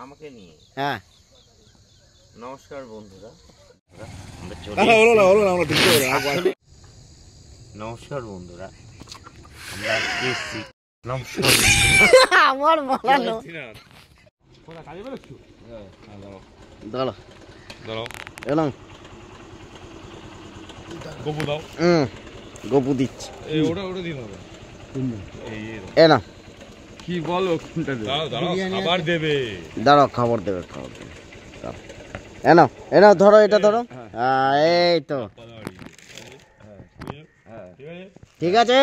আমাকে নিয়ে। হ্যাঁ নমস্কার বন্ধুরা, নমস্কার বন্ধুরা, আমরা এসেছি। আমার বলানো দাঁড়া এলাম গোপু দাও। গোপু দিচ্ছি। ওটা দিন হবে। এলাম কি বলো কোনটা দেবে? আবার দেবে। দাঁড়াও, খাবার দেবে। এনাও এনাও, ধরো এটা ধরো। এই তো ঠিক আছে।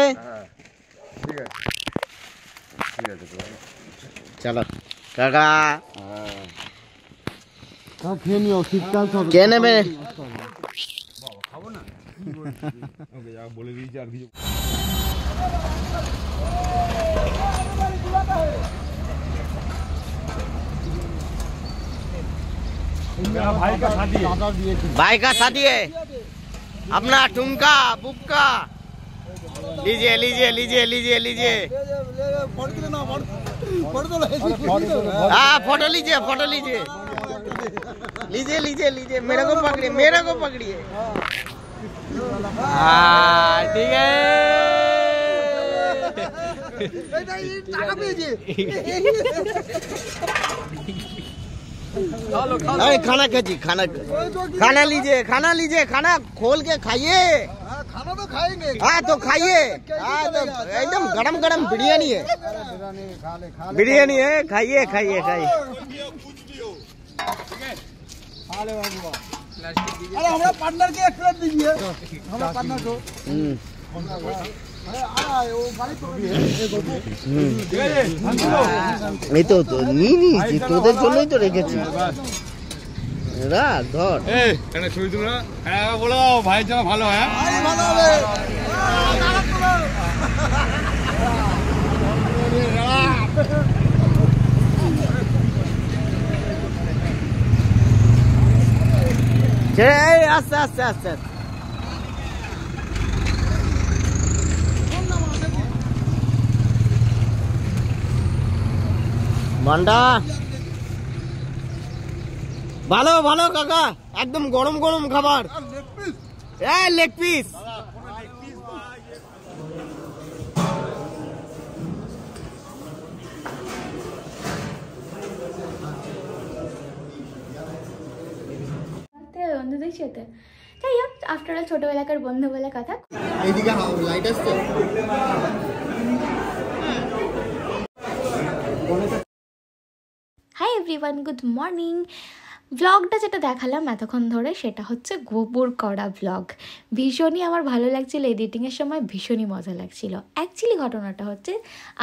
চলো কাকা খেয়ে নিও, শীতকাল কে নেবে? খাবো না বলে দিয়েছি আর কিছু। भाई का शादी है अपना ठुमका बुक्का लीजिए लीजिए लीजिए लीजिए लीजिए। हाँ फोटो लीजिए लीजिए लीजिए लीजिए। मेरे को पकड़िए। हाँ ठीक है। अरे खाना लीजिए, खाना खोल के खाइए। खाना तो खाएंगे। हाँ तो खाइए। हाँ तो एकदम गरम बिरयानी है। खाइए। अरे हमारा पार्टनर के एक प्लेट दीजिए, हमारा पार्टनर को। এই তো নিয়ে নিয়েছি, তোদের জন্যই তো রেখেছি। রাখ ধর। ছবি তুলো না। হ্যাঁ বলো ভাই, চলো ভালো। হ্যাঁ ভালো হবে। আস্তে মান্ডা ভালো কাকা, একদম গরম খাবার। Leg piece. বন্ধুদের সাথে যাই হোক, আফটার অল ছোটবেলাকার বন্ধু বলে কথা। এইদিকে লাইট আসছে। Hi everyone, good morning. ব্লগটা যেটা দেখালাম এতক্ষণ ধরে সেটা হচ্ছে গোপুর করা ব্লগ। ভীষণই আমার ভালো লাগছিল, এডিটিংয়ের সময় ভীষণই মজা লাগছিল। অ্যাকচুয়ালি ঘটনাটা হচ্ছে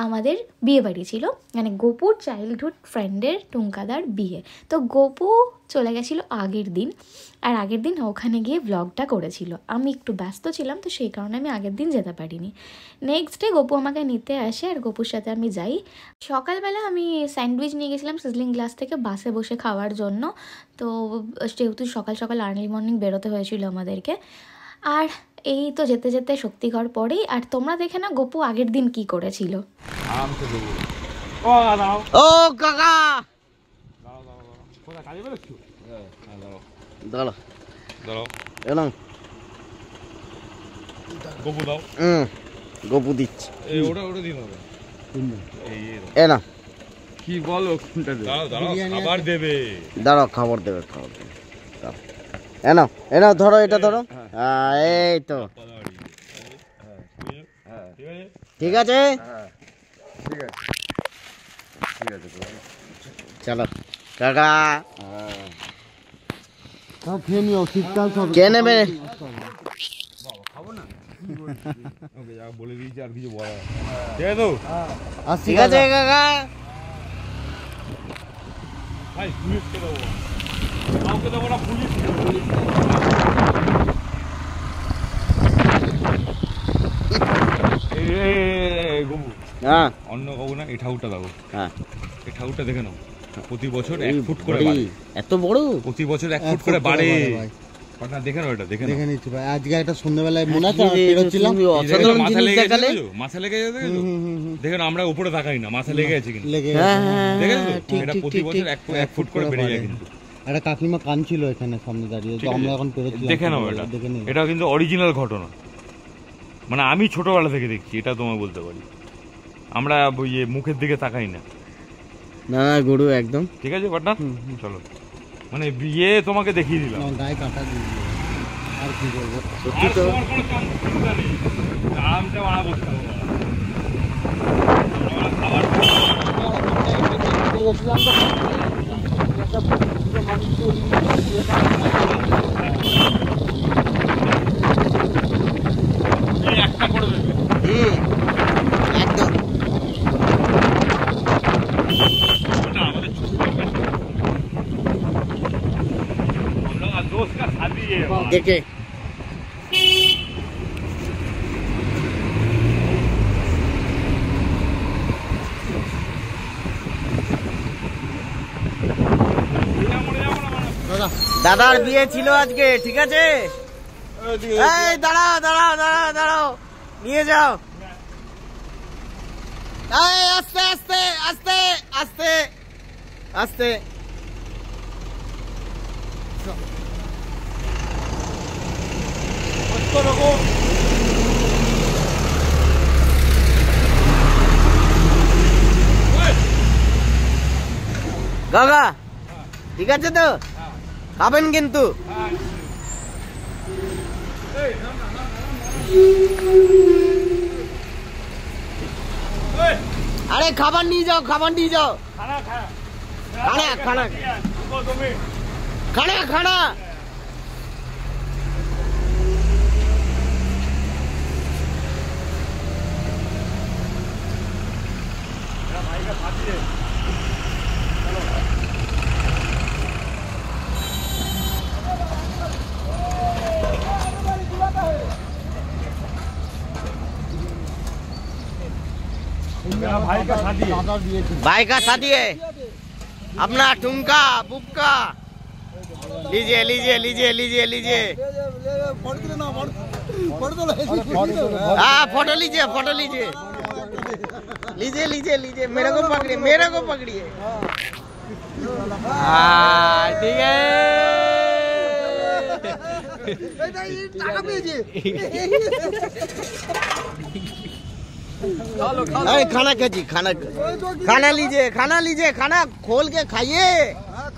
আমাদের বিয়ে বাড়ি ছিল, মানে গোপুর চাইল্ডহুড ফ্রেন্ডের টুঙ্কাদার বিয়ে। তো গোপু চলে গেছিলো আগের দিন, আর আগের দিন ওখানে গিয়ে ব্লগটা করেছিল। আমি একটু ব্যস্ত ছিলাম, তো সেই কারণে আমি আগের দিন যেতে পারিনি। নেক্সট ডে গোপু আমাকে নিতে আসে, আর গোপুর সাথে আমি যাই। সকালবেলা আমি স্যান্ডউইচ নিয়ে গেছিলাম সিজলিং গ্লাস থেকে বাসে বসে খাওয়ার জন্য। তো যেহেতু সকাল আর্লি মর্নিং বেরোতে হয়েছিল আমাদেরকে, আর এই তো যেতে যেতে শক্তিগড় পরেই। আর তোমরা দেখে না গোপু আগের দিন কি করেছিল। ও কাকা দাঁড়া এলাম গোপু দাও। গোপু দিচ্ছি। ওটা দিন হবে। এলাম কি বলো কোনটা দেবে? আবার দেবে। দাঁড়াও, খাবার দেবে। এনাও ধরো এটা ধরো। এই তো ঠিক আছে। চলো কাকা খেয়ে নিও, শীতকাল কে নেবে? খাবো না বলে দিয়েছি আর কিছু বলা। ঠিক আছে কাকা। ভাই পুলিশকে দেবো, কাউকে দেবো না, পুলিশ। হ্যাঁ অন্য কাউ না, এই ঠাকুরটা দেখো। হ্যাঁ এই ঠাকুরটা দেখে নাও, প্রতি বছর 1 ফুট করে বাড়ে। এত বড়? প্রতি বছর 1 ফুট করে বাড়ে। পার্টনার দেখে নাও এটা, দেখে দেখে নিচ্ছি ভাই। আজকে একটা সন্ধ্যাবেলায় মনে আছে বেরোচ্ছিলাম, নাও। মাথা লেগে গেছে, মাথা লেগে গেছে, দেখেন আমরা উপরে তাকাই না, মাথা লেগে গেছে কিন্তু, লেগে দেখেছো? এটা প্রতি বছর 1 ফুট করে বেড়ে যায় কিন্তু। একটা কাকিমা কাঁদছিল এখানে সামনে দাঁড়িয়ে, তো আমরা এখন পেরেছিলাম। দেখে নাও এটা, এটা কিন্তু অরিজিনাল ঘটনা, মানে আমি ছোটবেলা থেকে দেখছি, এটা তোমায় বলতে পারি। আমরা মুখের দিকে তাকাই না। না গরু একদম ঠিক আছে পার্টনার, চলো। মানে বিয়ে তোমাকে দেখিয়ে দিলাম, গায়ে কাটা দিয়ে আর কি বলবো। সত্যি তো দামটা বাড়া বলতে হবে। একটা করে দেবে একদম। दोस्त का शादी है देखे দাদার বিয়ে ছিল আজকে, ঠিক আছে? এই দাঁড়াও দাঁড়াও দাঁড়াও দাঁড়াও, নিয়ে যাও। এই আস্তে আস্তে আস্তে আস্তে আস্তে। কাকা ঠিক আছে তো? খাবেন কিন্তু? আরে খাবার নিয়ে যাও, খাবার নিয়ে যাও। খানা খানা খানা খানা। भाई का शादी है अपना ठुमका बुक्का। लीजिए लीजिए लीजिए लीजिए लीजिए। हाँ फोटो लीजिए, फोटो लीजिए, लीजिए लीजिए लीजिए। मेरे को पकड़िए, मेरे को पकड़िए। हाँ ठीक है। अरे खाना खाइए, खाना खाना लीजिए, खाना लीजिए, खाना खोल के खाइए।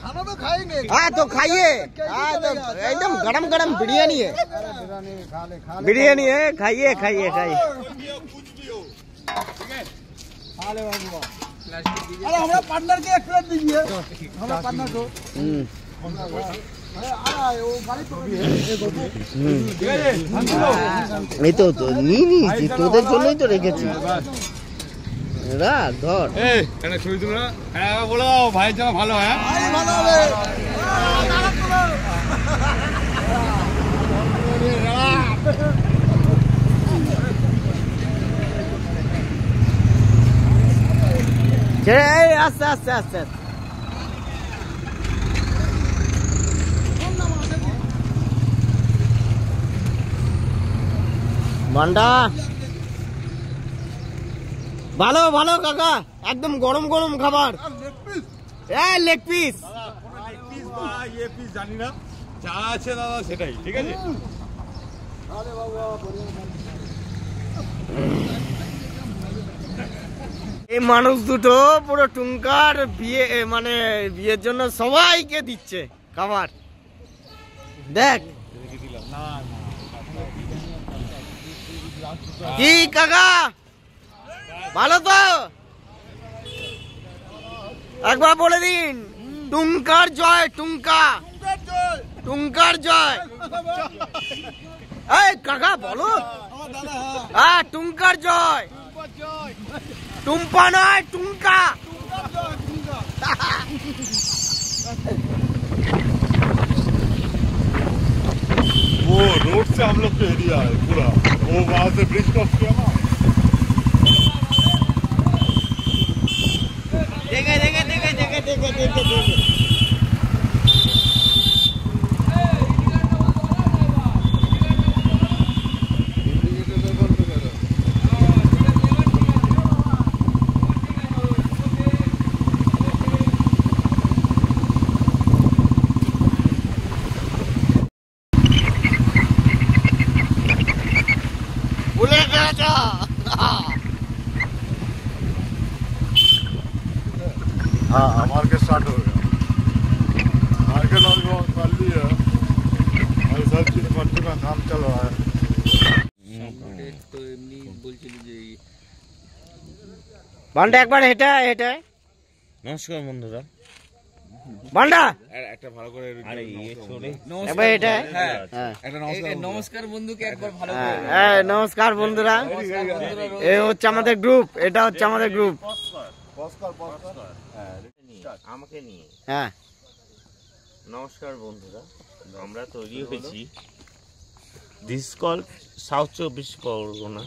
खाना तो खाएंगे। हाँ तो खाइए। हाँ तो एकदम गरम गरम बिरयानी है, बिरयानी है, खाइए खाइए खाइए। अरे हमारा पार्टनर के एक प्लेट दीजिए, हमारा पार्टनर को। এই তো তো নিয়ে নিয়েছি, তোদের জন্যই তো রেখেছি। রাখ ধর। এই এখানে ছবি তুলো না। হ্যাঁ বলো ভাই, যাও ভালো। হ্যাঁ ভালো হবে। আস্তে আস্তে আস্তে। মান্ডা ভালো ভালো কাকা, একদম গরম গরম খাবার। লেগ পিস জানি না, যা আছে দাদা সেটাই ঠিক আছে। এই মানুষ দুটো পুরো টুঙ্কার বিয়ে, মানে বিয়ের জন্য সবাইকে দিচ্ছে খাবার। দেখ কি কাকা, ভালো তো? একবার বলে দিন টুঙ্কার জয়, টুঙ্কা টুঙ্কার জয়। এই কাকা বলো। হ্যাঁ টুঙ্কার জয়, টুম্পা নয় টুঙ্কা। वो रोड से हम लोग का एरिया है पूरा, वो वहाँ से ब्रिज क्रॉस किया ना। देखे देखे देखे देखे देखे देखे देखे। ভুলে গেছ। हाँ मार के स्टार्ट हो गया मार्केट और कर लिया और सब चीज मट्टी का काम चल रहा है বান্ডা একবার হেঁটে হেঁটে। নমস্কার বন্ধুরা। বান্ডা একটা ভালো করে আরে চলে একবার হেঁটে। একটা নমস্কার বন্ধুকে একবার ভালো হ্যাঁ নমস্কার বন্ধুরা, এ হচ্ছে আমাদের গ্রুপ, এটা হচ্ছে আমাদের গ্রুপ। আমাকে নিয়ে। হ্যাঁ নমস্কার বন্ধুরা, আমরা তৈরি হয়েছি দিস কল সাউথ 24 পরগনা।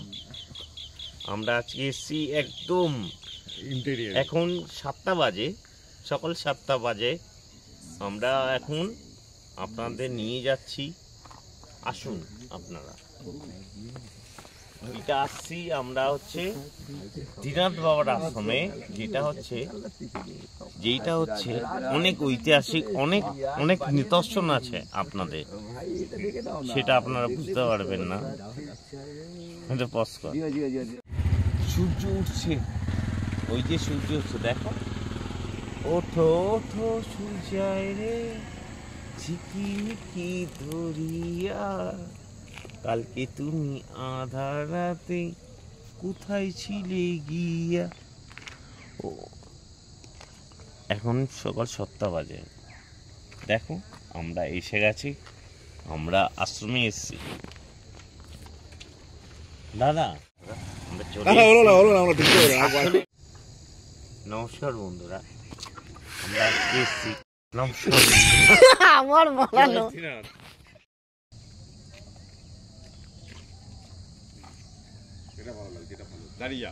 আমরা আজকে এসছি একদম इंटीरियर এখন 7টা বাজে, সকাল 7টা বাজে। আমরা এখন আপনাদের নিয়ে যাচ্ছি, আসুন আপনারা। এটা আসছি আমরা হচ্ছে দীনাথ বাবার আশ্রমে, যেটা হচ্ছে অনেক ঐতিহাসিক, অনেক অনেক নিদর্শন আছে আপনাদের, সেটা আপনারা বুঝতে পারবেন না। সূর্য উঠছে, ওই যে সূর্য উঠছে, দেখো। ওঠো ওঠো সূর্যায় রে, ঝিকিমিকি ধরিয়া, কালকে তুমি আধার রাতে কোথায় ছিলে গিয়া। ও এখন সকাল 7টা বাজে, দেখো আমরা এসে গেছি, আমরা আশ্রমে এসেছি। দাদা আমরা চলে আসলে নমস্কার বন্ধুরা, আমরা আজকে এসেছি। নমস্কার আমার বলানো দাঁড়িয়ে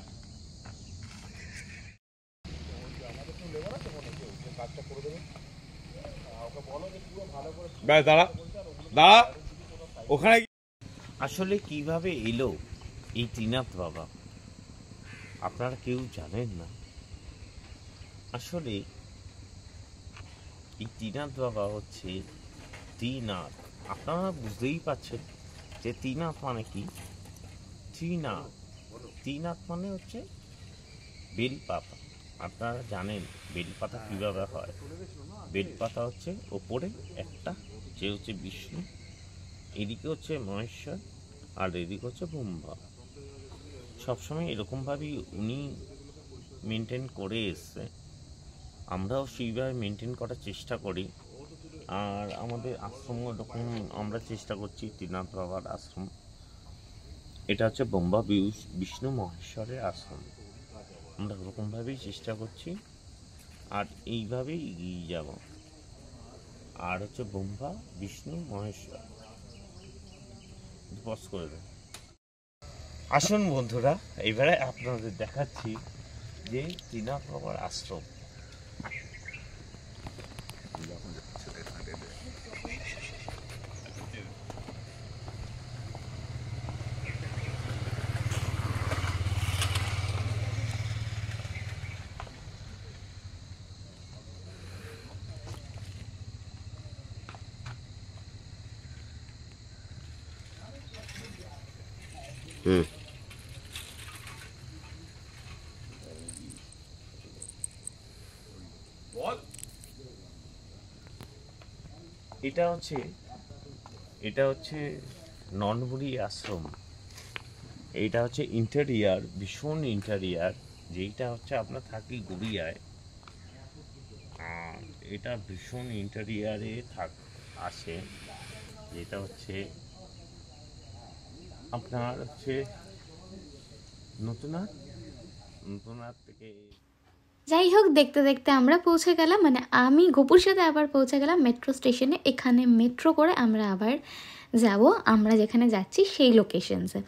দাঁড়া দাঁড়া ওখানে। আসলে কিভাবে এলো এই ত্রিনাথ বাবা আপনারা কেউ জানেন না। আসলে এই ত্রিনাথ বাবা হচ্ছে ত্রিনাথ, আপনারা বুঝতেই পারছেন যে ত্রিনাথ মানে কি। ত্রিনাথ মানে হচ্ছে বেলপাতা। আপনারা জানেন বেলপাতা কিভাবে হয়। বেলপাতা হচ্ছে ওপরে একটা, যে হচ্ছে বিষ্ণু, এদিকে হচ্ছে মহেশ্বর, আর এদিকে হচ্ছে ব্রহ্মা। সবসময় এরকমভাবেই উনি মেনটেন করে এসছে, আমরাও সেইভাবে মেনটেন করার চেষ্টা করি। আর আমাদের আশ্রম এরকম আমরা চেষ্টা করছি, ত্রিনাথ বাবার আশ্রম, এটা হচ্ছে ব্রহ্মা বিষ্ণু মহেশ্বরের আশ্রম। আমরা ওরকমভাবেই চেষ্টা করছি, আর এইভাবেই এগিয়ে যাব। আর হচ্ছে ব্রহ্মা বিষ্ণু মহেশ্বর বস করে দেয়। আসুন বন্ধুরা, এবারে আপনাদের দেখাচ্ছি যে ত্রিনাথ বাবার আশ্রম। এটা হচ্ছে ননবুড়ি আশ্রম। এইটা হচ্ছে ইন্টেরিয়ার, ভীষণ ইন্টেরিয়ার, যেইটা হচ্ছে আপনার থাকি গড়িয়ায়। আর এটা ভীষণ ইন্টেরিয়ারে আসে, যেটা হচ্ছে আপনার হচ্ছে নতুনহাট থেকে। যাই হোক, দেখতে দেখতে আমরা পৌঁছে গেলাম, মানে আমি গোপুর সাথে আবার পৌঁছে গেলাম মেট্রো স্টেশনে। এখানে মেট্রো করে আমরা আবার যাব আমরা যেখানে যাচ্ছি সেই লোকেশনসে।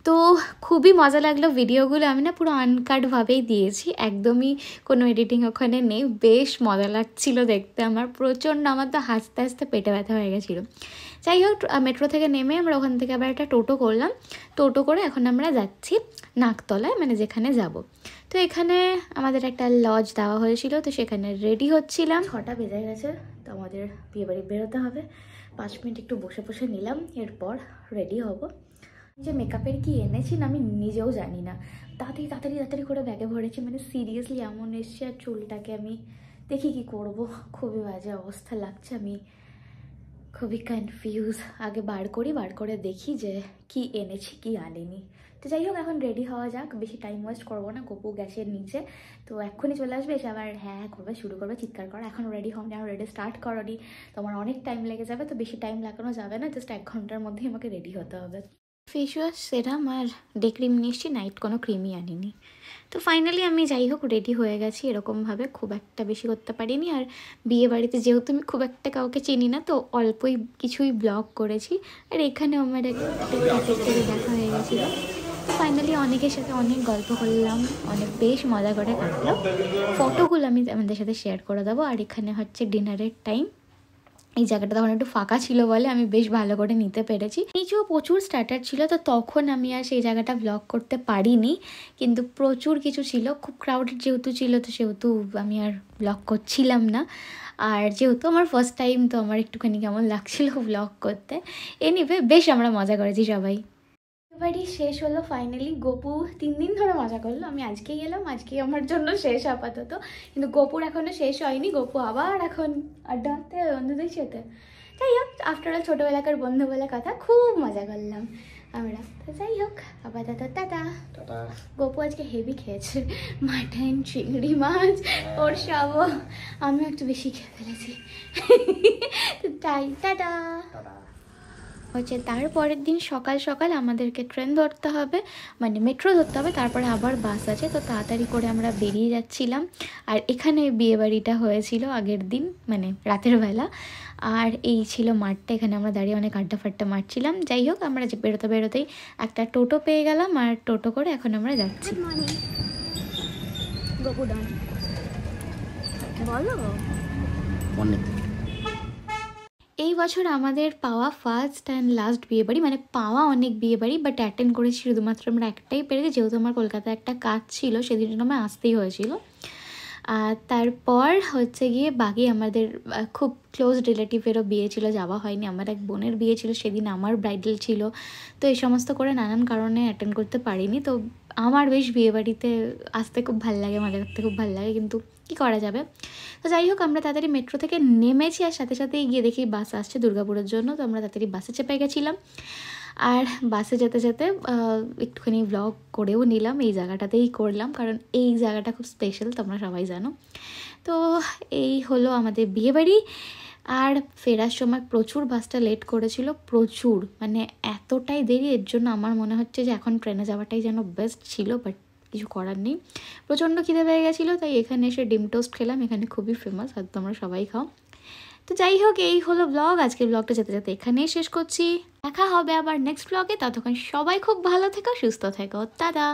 তো খুবই মজা লাগলো ভিডিওগুলো, আমি না পুরো আনকাটভাবেই দিয়েছি, একদমই কোনো এডিটিং ওখানে নেই। বেশ মজা লাগছিল দেখতে আমার, প্রচণ্ড, আমার তো হাসতে হাসতে পেটে ব্যথা হয়ে গেছিলো। যাই হোক, মেট্রো থেকে নেমে আমরা ওখান থেকে আবার একটা টোটো করলাম। টোটো করে এখন আমরা যাচ্ছি নাকতলায়, মানে যেখানে যাব। তো এখানে আমাদের একটা লজ দেওয়া হয়েছিল, তো সেখানে রেডি হচ্ছিলাম। 6টা বেজে গেছে, তো আমাদের বিয়েবাড়ি বেরোতে হবে। 5 মিনিট একটু বসে বসে নিলাম, এরপর রেডি হব। যে মেকআপের কি এনেছি না আমি নিজেও জানি না, তাড়াতাড়ি তাড়াতাড়ি তাড়াতাড়ি করে ব্যাগে ভরেছি, মানে সিরিয়াসলি এমন এসছে। আর চুলটাকে আমি দেখি কি করব, খুবই বাজে অবস্থা লাগছে, আমি খুবই কনফিউজ। আগে বার করে দেখি যে কি এনেছি কি আনিনি। তো যাই হোক, এখন রেডি হওয়া যাক, বেশি টাইম ওয়েস্ট করবো না। গপু গ্যাসের নিচে, তো এক্ষুনি চলে আসবে, এসে আবার হ্যাঁ করবে, শুরু করবে চিৎকার করা। এখন রেডি হওনি, এখন রেডি স্টার্ট করনি, তোমার অনেক টাইম লেগে যাবে। তো বেশি টাইম লাগানো যাবে না, জাস্ট 1 ঘন্টার মধ্যেই আমাকে রেডি হতে হবে। ফেস ওয়াশ, সেরাম আর ডে ক্রিম নিয়ে এসেছি, নাইট কোনো ক্রিমই আনিনি। তো ফাইনালি আমি যাই হোক রেডি হয়ে গেছি এরকমভাবে, খুব একটা বেশি করতে পারিনি। আর বিয়ে বাড়িতে যেহেতু আমি খুব একটা কাউকে চিনি না, তো অল্পই কিছুই ব্লগ করেছি। আর এখানে আমার একটা ক্যাফেটেরি দেখা হয়ে গেছিলো। তো ফাইনালি অনেকের সাথে অনেক গল্প করলাম, অনেক বেশ মজা করে কাটলো। ফটোগুলো আমি আমাদের সাথে শেয়ার করে দেবো। আর এখানে হচ্ছে ডিনারের টাইম। এই জায়গাটা তখন একটু ফাঁকা ছিল বলে আমি বেশ ভালো করে নিতে পেরেছি। নিচেও প্রচুর স্টার্টার ছিল, তো তখন আমি আর সেই জায়গাটা ব্লগ করতে পারিনি, কিন্তু প্রচুর কিছু ছিল। খুব ক্রাউডেড যেহেতু ছিল, তো সেহেতু আমি আর ব্লগ করছিলাম না। আর যেহেতু আমার ফার্স্ট টাইম, তো আমার একটুখানি কেমন লাগছিল ব্লগ করতে। এনিওয়ে বেশ আমরা মজা করেছি সবাই। বাড়ি শেষ হলো ফাইনালি। গপু 3 দিন ধরে মজা করলো, আমি আজকেই এলাম, আজকেই আমার জন্য শেষ আপাতত। কিন্তু গপুর এখনো শেষ হয়নি, গপু আবার এখন আড্ডাতে বন্ধুদের সাথে। যাই হোক, আফটার অল ছোটোবেলাকার বন্ধু বলে কথা, খুব মজা করলাম আমরা। তো যাই হোক, আপাতত টাটা। গপু আজকে হেভি খেয়েছে, মাটন, চিংড়ি মাছ, ওর সব। আমিও একটু বেশি খেয়ে ফেলেছি। তাই টাটা। হচ্ছে তারপরের দিন সকাল সকাল আমাদেরকে ট্রেন ধরতে হবে, মানে মেট্রো ধরতে হবে, তারপরে আবার বাস আছে। তো তাড়াতাড়ি করে আমরা বেরিয়ে যাচ্ছিলাম। আর এখানে বিয়েবাড়িটা হয়েছিল আগের দিন, মানে রাতের বেলা। আর এই ছিল মাঠটা, এখানে আমরা দাঁড়িয়ে অনেক আড্ডা ফাড্ডা মারছিলাম। যাই হোক, আমরা যে বেরোতেই একটা টোটো পেয়ে গেলাম, আর টোটো করে এখন আমরা যাচ্ছি। বলো এই বছর আমাদের পাওয়া ফার্স্ট অ্যান্ড লাস্ট বিয়েবাড়ি, মানে পাওয়া অনেক বিয়েবাড়ি, বাট অ্যাটেন্ড করেছি শুধুমাত্র আমরা একটাই পেরেছি, যেহেতু আমার কলকাতায় একটা কাজ ছিল, সেদিন জন্য আমার আসতেই হয়েছিল। আর তারপর হচ্ছে গিয়ে বাকি আমাদের খুব ক্লোজ রিলেটিভেরও বিয়ে ছিল, যাওয়া হয়নি। আমার এক বোনের বিয়ে ছিল, সেদিন আমার ব্রাইডাল ছিল। তো এই সমস্ত করে নানান কারণে অ্যাটেন্ড করতে পারিনি। তো আমার বেশ বিয়েবাড়িতে আসতে খুব ভালো লাগে, মজা করতে খুব ভালো লাগে, কিন্তু কী করা যাবে। তো যাই হোক, আমরা তাড়াতাড়ি মেট্রো থেকে নেমেছি, আর সাথে সাথেই গিয়ে দেখি বাস আসছে দুর্গাপুরের জন্য। তো আমরা তাড়াতাড়ি বাসে চেপে গেছিলাম। আর বাসে যেতে যেতে একটুখানি ব্লগ করেও নিলাম, এই জায়গাটাতেই করলাম, কারণ এই জায়গাটা খুব স্পেশাল, তোমরা সবাই জানো। তো এই হলো আমাদের বিয়েবাড়ি। আর ফেরার সময় প্রচুর বাসটা লেট করেছিল, প্রচুর, মানে এতটাই দেরি। এর জন্য আমার মনে হচ্ছে যে এখন ট্রেনে যাওয়াটাই যেন বেস্ট ছিল, বাট কিছু করার নেই। প্রচণ্ড খিদে পেয়ে গেছিলো, তাই এখানে এসে ডিম টোস্ট খেলাম। এখানে খুবই ফেমাস, আর তোমরা সবাই খাও। তো যাই হোক, এই হলো ব্লগ। আজকের ব্লগটা যেতে যেতে এখানেই শেষ করছি। দেখা হবে আবার নেক্সট ব্লগে। ততক্ষণ সবাই খুব ভালো থেকো, সুস্থ থেকো, টাটা।